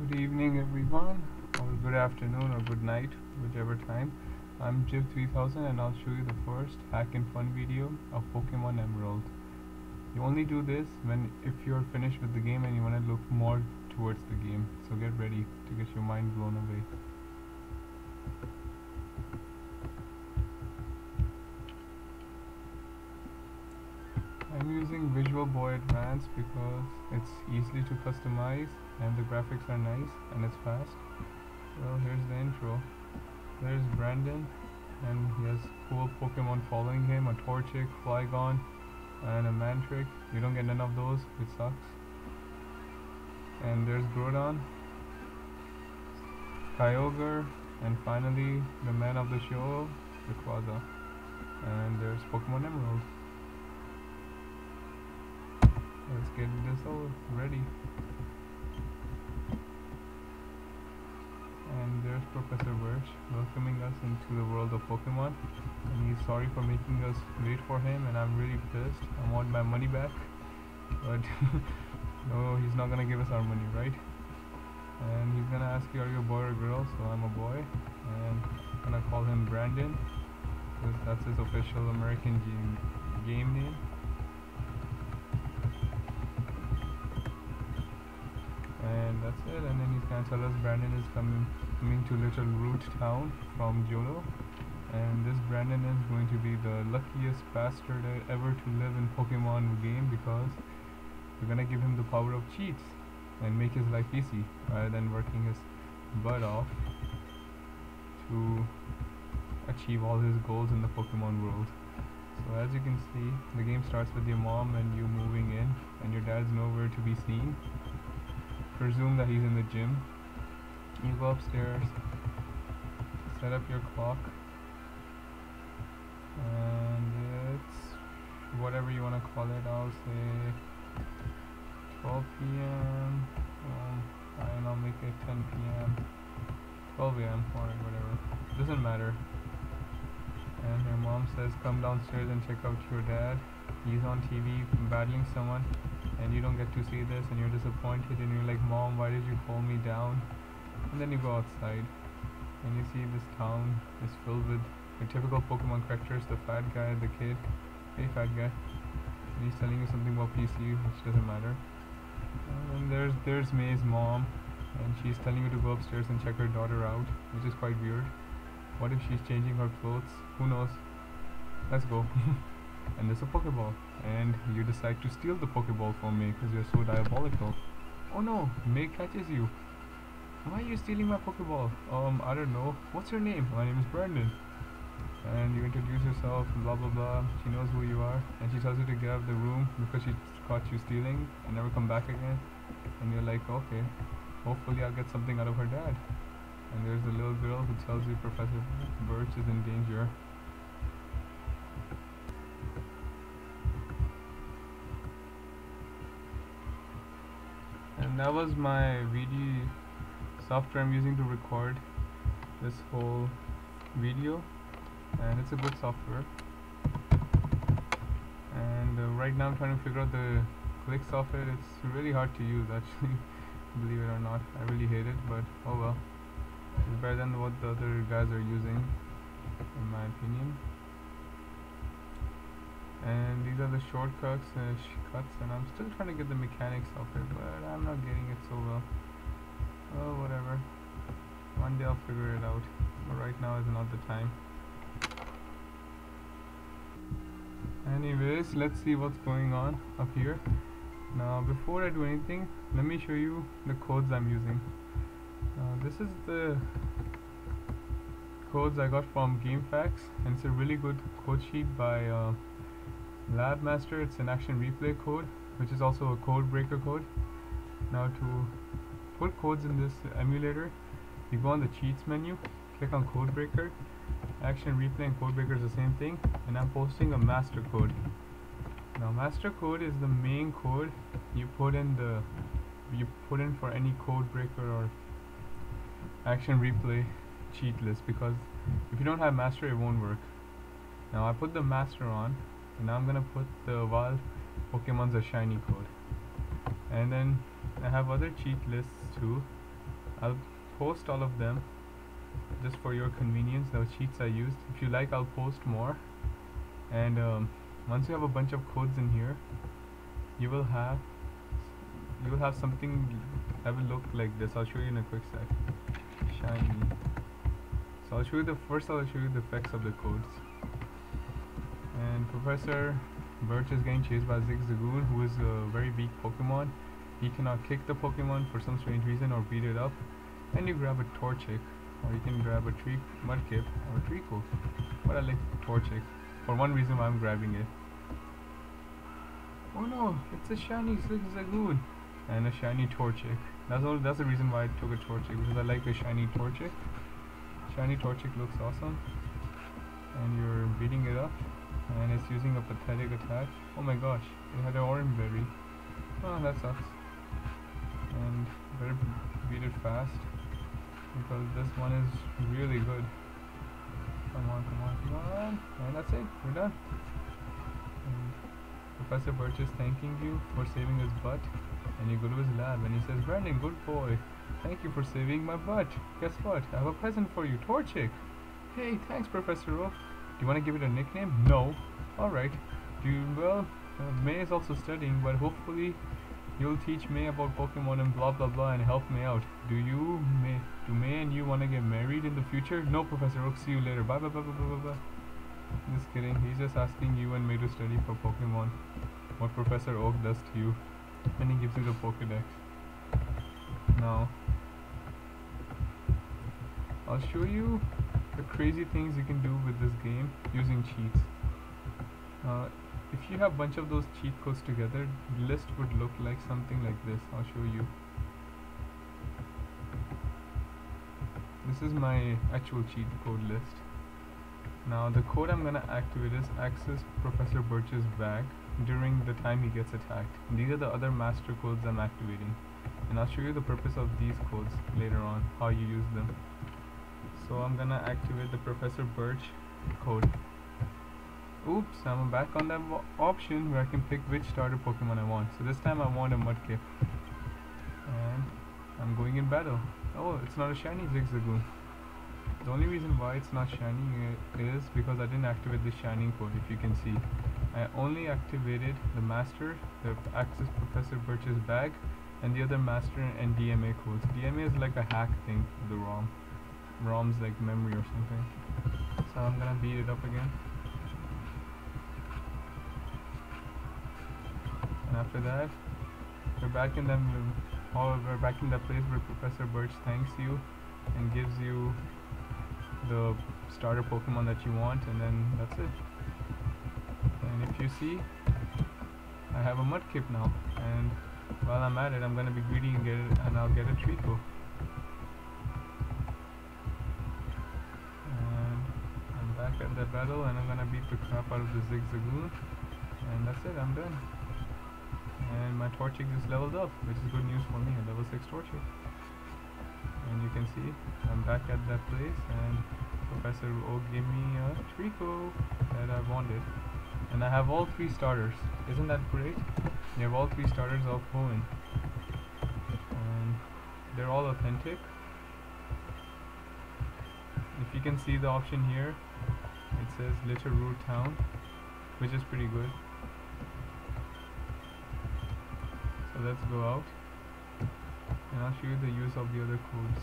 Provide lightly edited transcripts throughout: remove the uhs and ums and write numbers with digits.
Good evening everyone, or good afternoon or good night, whichever time. I'm Jiv3000 and I'll show you the first hack and fun video of Pokemon Emerald. You only do this if you're finished with the game and you want to look more towards the game. So get ready to get your mind blown away. I'm using Visual Boy Advanced because it's easy to customize and the graphics are nice and it's fast. Well, here's the intro. There's Brandon and he has cool Pokemon following him, a Torchic, Flygon and a Mantric. You don't get none of those, which sucks. And there's Groudon, Kyogre, and finally the man of the show, Rayquaza. And there's Pokemon Emerald. Let's get this all ready. And there's Professor Birch welcoming us into the world of Pokemon. And he's sorry for making us wait for him, and I'm really pissed. I want my money back. But no, he's not gonna give us our money, right? And he's gonna ask you, are you a boy or a girl? So I'm a boy. And I'm gonna call him Brandon, because that's his official American game name. And that's it. And then he's gonna tell us Brandon is coming to Little Root Town from Johto, and this Brandon is going to be the luckiest bastard ever to live in Pokemon game, because we're gonna give him the power of cheats and make his life easy rather than working his butt off to achieve all his goals in the Pokemon world. So as you can see, the game starts with your mom and you moving in, and your dad's nowhere to be seen. Presume that he's in the gym. You go upstairs, set up your clock, and it's whatever you want to call it. I'll say 12 p.m. And I'll make it 10 p.m. 12 a.m. Alright, whatever. Doesn't matter. And your mom says, come downstairs and check out your dad. He's on TV battling someone, and you don't get to see this, and you're disappointed, and you're like, Mom, why did you call me down? And then you go outside and you see this town is filled with your typical Pokemon characters, the fat guy, the kid, hey fat guy, and he's telling you something about PC, which doesn't matter. And then there's May's mom, and she's telling you to go upstairs and check her daughter out, which is quite weird. What if she's changing her clothes? Who knows? Let's go. And there's a Pokeball, and you decide to steal the Pokeball from May because you're so diabolical. Oh no, May catches you. Why are you stealing my Pokeball? I don't know. What's your name? My name is Brandon. And you introduce yourself, blah blah blah. She knows who you are, and she tells you to get out of the room because she caught you stealing and never come back again. And you're like, okay, hopefully I'll get something out of her dad. And there's the little girl who tells you Professor Birch is in danger. And that was my VD software I'm using to record this whole video, and it's a good software. And right now I'm trying to figure out the clicks of it. It's really hard to use, actually. Believe it or not, I really hate it, but oh well. It's better than what the other guys are using, in my opinion. And these are the shortcuts and and I'm still trying to get the mechanics of it, but I'm not getting it so well. Oh, whatever. One day I'll figure it out, but right now is not the time. Anyways, let's see what's going on up here. Now before I do anything, let me show you the codes I'm using. This is the codes I got from GameFAQs, and it's a really good code sheet by Lab Master. It's an action replay code, which is also a code breaker code. Now to put codes in this emulator, you go on the cheats menu, click on code breaker. Action replay and code breaker is the same thing, and I'm posting a master code. Now master code is the main code you put in for any code breaker or action replay cheat list, because if you don't have master, it won't work. Now I put the master on, and now I'm gonna put the wild Pokemon's a shiny code. And then I have other cheat lists too. I'll post all of them just for your convenience, the cheats I used. If you like, I'll post more. And once you have a bunch of codes in here, you will have something that will look like this. I'll show you in a quick sec. Shiny. So I'll show you the effects of the codes. And Professor Birch is getting chased by Zigzagoon, who is a very weak Pokemon. He cannot kick the Pokemon for some strange reason or beat it up. And you grab a Torchic, or you can grab a Mudkip or a Treecko. But I like Torchic for one reason why I'm grabbing it. Oh no, it's a shiny Zigzagoon and a shiny Torchic. That's the reason why I took a Torchic, because I like the shiny Torchic. Shiny Torchic looks awesome. And you're beating it up, and it's using a pathetic attack. Oh my gosh, it had an orange berry. Oh, that sucks. And better beat it fast, because this one is really good. Come on, come on, come on. And that's it, we're done. And Professor Birch is thanking you for saving his butt. And you go to his lab and he says, Brandon, good boy. Thank you for saving my butt. Guess what? I have a present for you, Torchic. Hey, thanks, Professor Oak. Do you want to give it a nickname? No. Alright. May is also studying, but hopefully you'll teach May about Pokemon and blah blah blah and help May out. Do May and you want to get married in the future? No, Professor Oak. See you later. Bye bye bye bye bye bye. Just kidding. He's just asking you and May to study for Pokemon. What Professor Oak does to you. And he gives you the Pokedex. Now, I'll show you the crazy things you can do with this game using cheats. If you have a bunch of those cheat codes together, the list would look like something like this. I'll show you. This is my actual cheat code list. Now the code I'm gonna activate is access Professor Birch's bag during the time he gets attacked. And these are the other master codes I'm activating. And I'll show you the purpose of these codes later on, how you use them. So I'm gonna activate the Professor Birch code. Oops, I'm back on that option where I can pick which starter Pokemon I want. So this time I want a Mudkip. And I'm going in battle. Oh, it's not a shiny Zigzagoon. The only reason why it's not shiny is because I didn't activate the shining code, if you can see. I only activated the master, the access Professor Birch's bag, and the other master and DMA codes. DMA is like a hack thing for the ROM. ROM's like memory or something. So I'm gonna beat it up again. And after that, we're back in that place where Professor Birch thanks you and gives you the starter Pokemon that you want, and then that's it. And if you see, I have a Mudkip now, and while I'm at it, I'm gonna be greedy and get it, and I'll get a Treecko. And I'm back at the battle, and I'm gonna beat the crap out of the Zigzagoon, and that's it, I'm done. And my Torchic just leveled up, which is good news for me, a level 6 Torchic. And you can see, I'm back at that place, and Professor Oak gave me a Treecko that I wanted. And I have all 3 starters. Isn't that great? You have all 3 starters of Hoenn. And they're all authentic. If you can see the option here, it says Little Root Town, which is pretty good. So let's go out. And I'll show you the use of the other codes.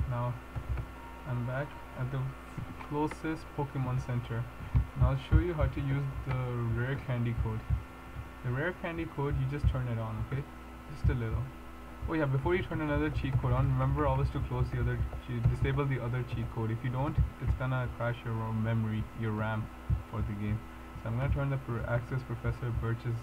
Now I'm back at the closest Pokemon Center. And I'll show you how to use the rare candy code. The rare candy code, you just turn it on, okay? Just a little. Oh yeah, before you turn another cheat code on, remember always to close the other disable the other cheat code. If you don't, it's gonna crash your memory, your RAM for the game. So I'm gonna turn the access Professor Birch's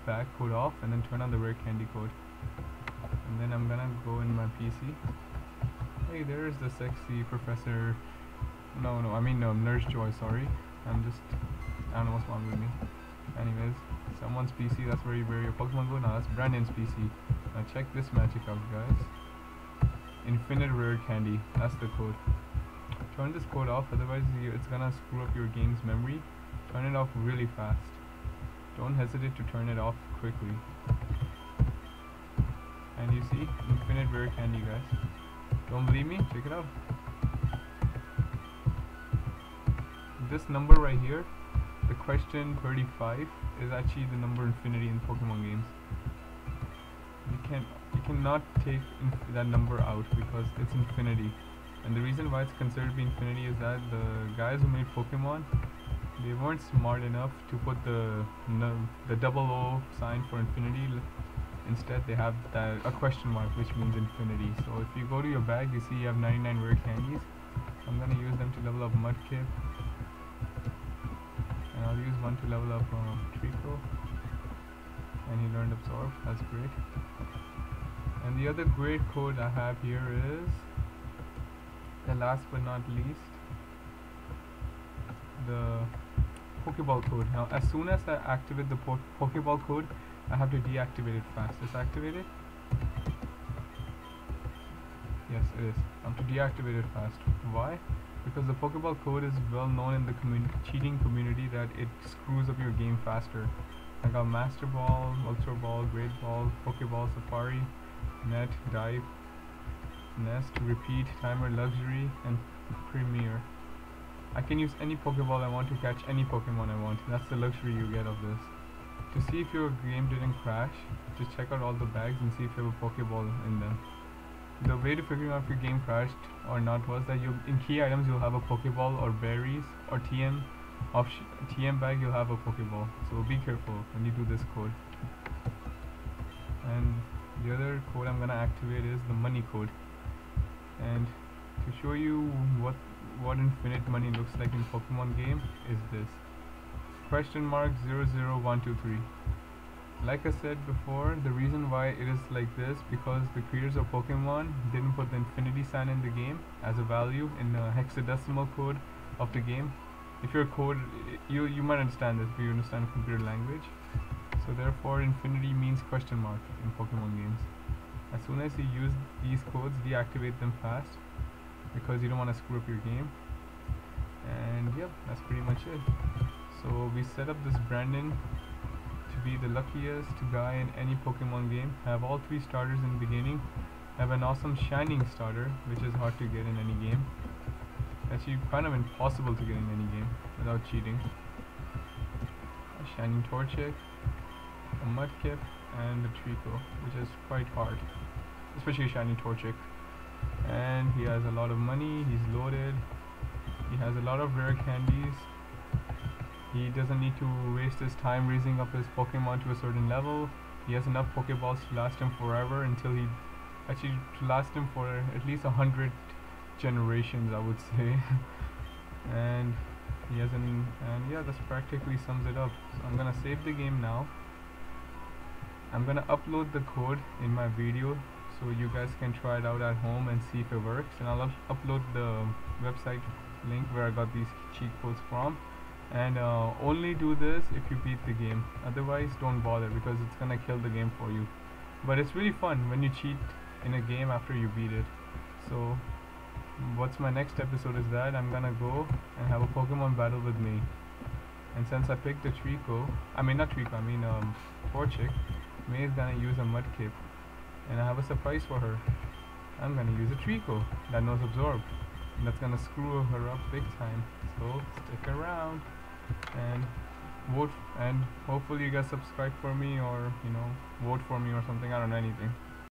bag code off, and then turn on the rare candy code. And then I'm gonna go in my PC. Hey, there's the sexy Professor. Nurse Joy. Sorry, I don't know what's wrong with me. Anyways, someone's PC. That's where your Pokemon go. Now that's Brandon's PC. Now check this magic out, guys. Infinite rare candy. That's the code. Turn this code off, otherwise it's gonna screw up your game's memory. Turn it off really fast. Don't hesitate to turn it off quickly. and you see infinite rare candy, guys. Don't believe me? Check it out. This number right here, the question 35, is actually the number infinity in Pokemon games. You cannot take that number out because it's infinity. And the reason why it's considered to be infinity is that the guys who made Pokemon, they weren't smart enough to put the double O sign for infinity. Instead, they have a question mark, which means infinity. So if you go to your bag, you see you have 99 rare candies. I'm gonna use them to level up Mudkip, and I'll use one to level up Trico. And he learned Absorb. That's great. And the other great code I have here is, the last but not least, the Pokeball code. Now as soon as I activate the Pokeball code, I have to deactivate it fast. Is activated? Yes, it is. I have to deactivate it fast. Why? Because the Pokeball code is well known in the cheating community that it screws up your game faster. I got Master Ball, Ultra Ball, Great Ball, Pokeball, Safari, Net, Dive, Nest, Repeat, Timer, Luxury, and Premier. I can use any Pokeball I want to catch any Pokemon I want. That's the luxury you get of this. To see if your game didn't crash, just check out all the bags and see if you have a Pokeball in them. The way to figure out if your game crashed or not was that in key items you'll have a Pokeball or berries, or TM bag you'll have a Pokeball. So be careful when you do this code. And the other code I'm gonna activate is the money code. And to show you what infinite money looks like in Pokemon game is this. Question mark 00123. Like I said before, the reason why it is like this, because the creators of Pokemon didn't put the infinity sign in the game as a value in the hexadecimal code of the game. If your code, you might understand this if you understand computer language. So therefore infinity means question mark in Pokemon games. As soon as you use these codes, deactivate them fast, because you don't want to screw up your game. And yep, that's pretty much it. So we set up this Brandon to be the luckiest guy in any Pokemon game. Have all 3 starters in the beginning. Have an awesome Shining starter, which is hard to get in any game. Actually kind of impossible to get in any game without cheating. A Shining Torchic, a Mudkip, and a Trico, which is quite hard, especially a Shining Torchic. And he has a lot of money, he's loaded, he has a lot of rare candies. He doesn't need to waste his time raising up his Pokemon to a certain level. He has enough Pokeballs to last him forever, until he actually to last him for at least 100 generations, I would say. And he has and yeah, that's practically sums it up. So I'm gonna save the game now. I'm gonna upload the code in my video so you guys can try it out at home and see if it works, and I'll upload the website link where I got these cheat codes from. And only do this if you beat the game, otherwise don't bother, because it's gonna kill the game for you. But it's really fun when you cheat in a game after you beat it. So what's my next episode is that I'm gonna go and have a Pokemon battle with me. And since I picked a Torchic, May is gonna use a Mudkip, and I have a surprise for her. I'm gonna use a Trico that knows Absorb, and that's gonna screw her up big time. So stick around and vote, and hopefully you guys subscribe for me, or vote for me or something. I don't know, anything.